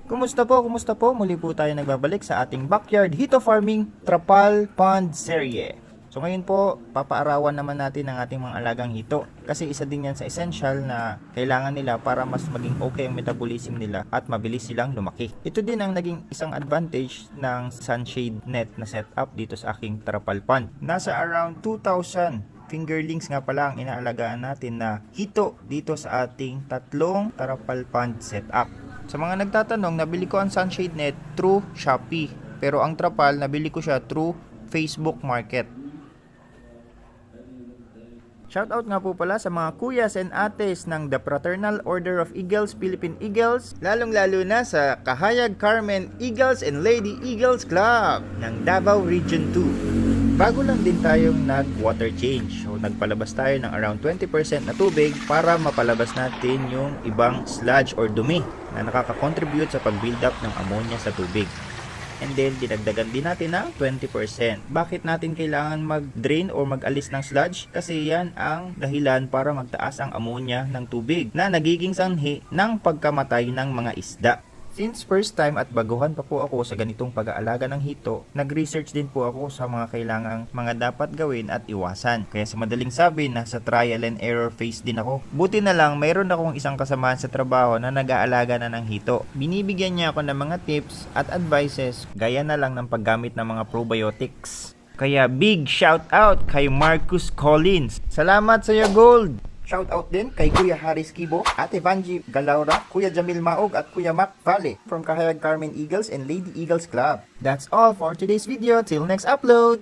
Kumusta po? Muli po tayo nagbabalik sa ating backyard hito farming trapal pond serye. So ngayon po, papaarawan naman natin ang ating mga alagang hito kasi isa din yan sa essential na kailangan nila para mas maging okay ang metabolism nila at mabilis silang lumaki. Ito din ang naging isang advantage ng sunshade net na setup dito sa aking trapal pond. Nasa around 2,000 fingerlings nga pala ang inaalagaan natin na hito dito sa ating tatlong trapal pond setup. Sa mga nagtatanong, nabili ko ang sunshade net through Shopee. Pero ang trapal, nabili ko siya through Facebook Market. Shoutout nga po pala sa mga kuyas and ates ng The Fraternal Order of Eagles, Philippine Eagles, lalong-lalo na sa Kahayag Carmen Eagles and Lady Eagles Club ng Davao Region 2. Bago lang din tayong nag-water change. So nagpalabas tayo ng around 20% na tubig para mapalabas natin yung ibang sludge or dumi na nakaka-contribute sa pag-build up ng ammonia sa tubig. And then, dinagdagan din natin ng 20%. Bakit natin kailangan mag-drain or mag-alis ng sludge? Kasi yan ang dahilan para magtaas ang ammonia ng tubig na nagiging sanhi ng pagkamatay ng mga isda. Since first time at baguhan pa po ako sa ganitong pag-aalaga ng hito, nag-research din po ako sa mga kailangang mga dapat gawin at iwasan. Kaya sa madaling sabi, nasa trial and error phase din ako. Buti na lang, mayroon akong isang kasamahan sa trabaho na nag-aalaga na ng hito. Binibigyan niya ako ng mga tips at advices, gaya na lang ng paggamit ng mga probiotics. Kaya big shout out kay Marcus Collins. Salamat sa iyo, Gold! Shoutout din kay Kuya Haris Kibo, Ate Vanji Galaura, Kuya Jamil Maog at Kuya Mac Vale from Kahayag Carmen Eagles and Lady Eagles Club. That's all for today's video. Till next upload!